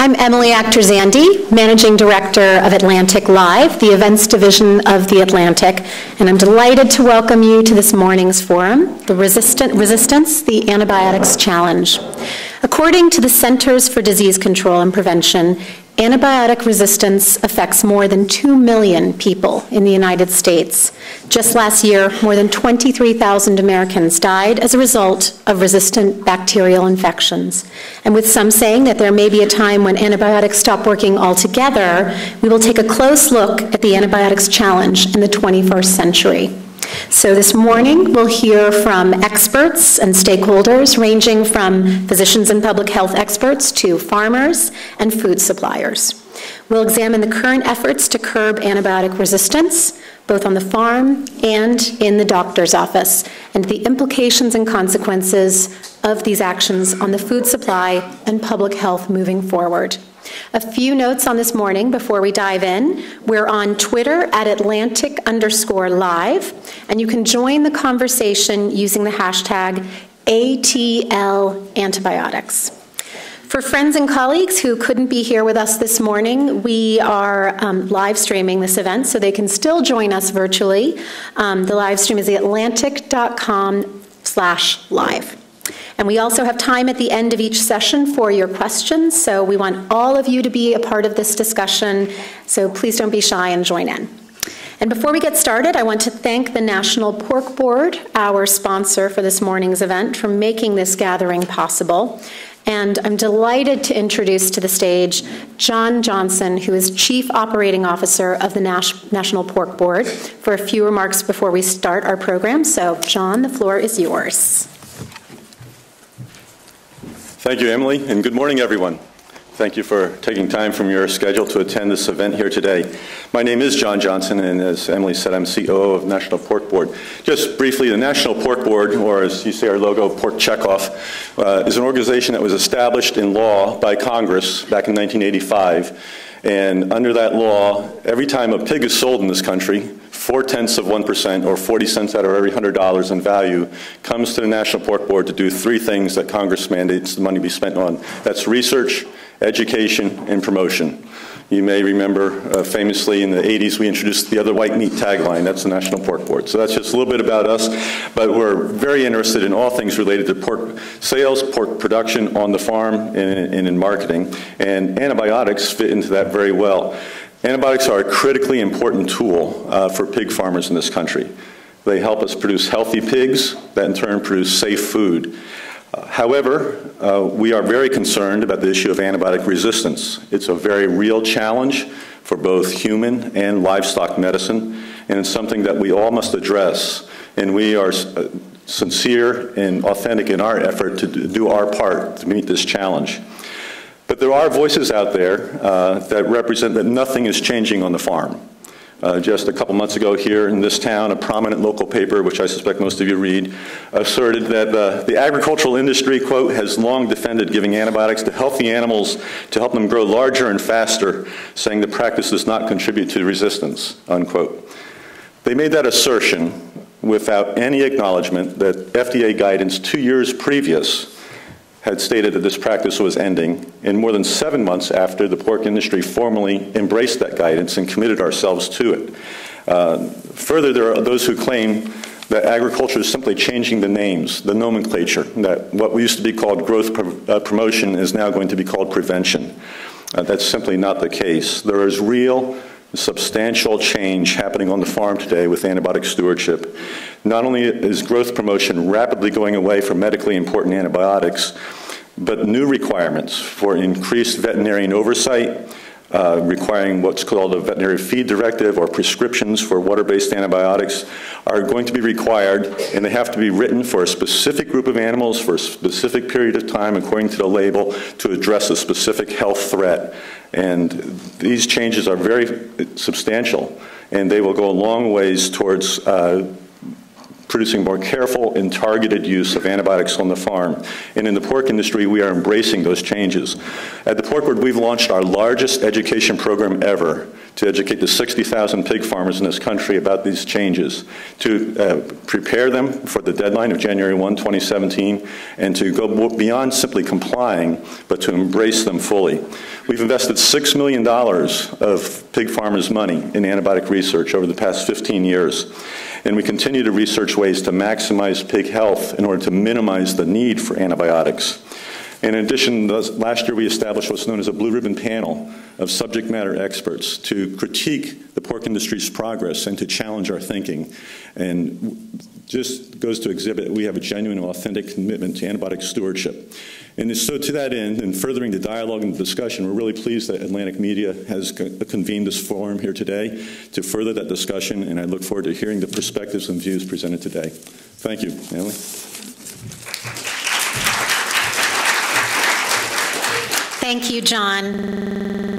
I'm Emily Akhtarzandi, Managing Director of AtlanticLIVE, the events division of The Atlantic, and I'm delighted to welcome you to this morning's forum, The Resistance, the Antibiotics Challenge. According to the Centers for Disease Control and Prevention, antibiotic resistance affects more than 2 million people in the United States. Just last year, more than 23,000 Americans died as a result of resistant bacterial infections. And with some saying that there may be a time when antibiotics stop working altogether, we will take a close look at the antibiotics challenge in the 21st century. So this morning, we'll hear from experts and stakeholders ranging from physicians and public health experts to farmers and food suppliers. We'll examine the current efforts to curb antibiotic resistance, both on the farm and in the doctor's office, and the implications and consequences of these actions on the food supply and public health moving forward. A few notes on this morning before we dive in. We're on Twitter at Atlantic_live, and you can join the conversation using the hashtag ATLantibiotics. For friends and colleagues who couldn't be here with us this morning, we are live streaming this event, so they can still join us virtually. The live stream is theatlantic.com/live. And we also have time at the end of each session for your questions, so we want all of you to be a part of this discussion, so please don't be shy and join in. And before we get started, I want to thank the National Pork Board, our sponsor for this morning's event, for making this gathering possible. And I'm delighted to introduce to the stage John Johnson, who is Chief Operating Officer of the National Pork Board, for a few remarks before we start our program. So, John, the floor is yours. Thank you, Emily, and good morning, everyone. Thank you for taking time from your schedule to attend this event here today. My name is John Johnson, and as Emily said, I'm COO of National Pork Board. Just briefly, the National Pork Board, or as you see our logo, Pork Checkoff, is an organization that was established in law by Congress back in 1985. And under that law, every time a pig is sold in this country, 0.4% or 40 cents out of every $100 in value comes to the National Pork Board to do three things that Congress mandates the money be spent on. That's research, education, and promotion. You may remember famously in the 80s we introduced the other white meat tagline. That's the National Pork Board. So that's just a little bit about us, but we're very interested in all things related to pork sales, pork production on the farm, and in marketing. And antibiotics fit into that very well. Antibiotics are a critically important tool for pig farmers in this country. They help us produce healthy pigs that in turn produce safe food. However, we are very concerned about the issue of antibiotic resistance. It's a very real challenge for both human and livestock medicine, and it's something that we all must address. And we are sincere and authentic in our effort to do our part to meet this challenge. But there are voices out there that represent that nothing is changing on the farm. Just a couple months ago here in this town, a prominent local paper, which I suspect most of you read, asserted that the agricultural industry, quote, has long defended giving antibiotics to healthy animals to help them grow larger and faster, saying the practice does not contribute to resistance, unquote. They made that assertion without any acknowledgement that FDA guidance 2 years previous had stated that this practice was ending, and more than 7 months after the pork industry formally embraced that guidance and committed ourselves to it. Further, there are those who claim that agriculture is simply changing the names, the nomenclature, that what used to be called growth promotion is now going to be called prevention. That's simply not the case. There is real, substantial change happening on the farm today with antibiotic stewardship. Not only is growth promotion rapidly going away from medically important antibiotics, but new requirements for increased veterinarian oversight, requiring what's called a veterinary feed directive or prescriptions for water-based antibiotics are going to be required, and they have to be written for a specific group of animals for a specific period of time according to the label to address a specific health threat. And these changes are very substantial, and they will go a long ways towards producing more careful and targeted use of antibiotics on the farm. And in the pork industry, we are embracing those changes. At the Pork Board, we've launched our largest education program ever to educate the 60,000 pig farmers in this country about these changes, to prepare them for the deadline of January 1, 2017, and to go beyond simply complying, but to embrace them fully. We've invested $6 million of pig farmers' money in antibiotic research over the past 15 years. And we continue to research ways to maximize pig health in order to minimize the need for antibiotics. In addition, last year we established what's known as a blue ribbon panel of subject matter experts to critique the pork industry's progress and to challenge our thinking. And just goes to exhibit we have a genuine and authentic commitment to antibiotic stewardship. And so to that end, in furthering the dialogue and the discussion, we're really pleased that Atlantic Media has convened this forum here today to further that discussion, and I look forward to hearing the perspectives and views presented today. Thank you. Emily? Thank you, John.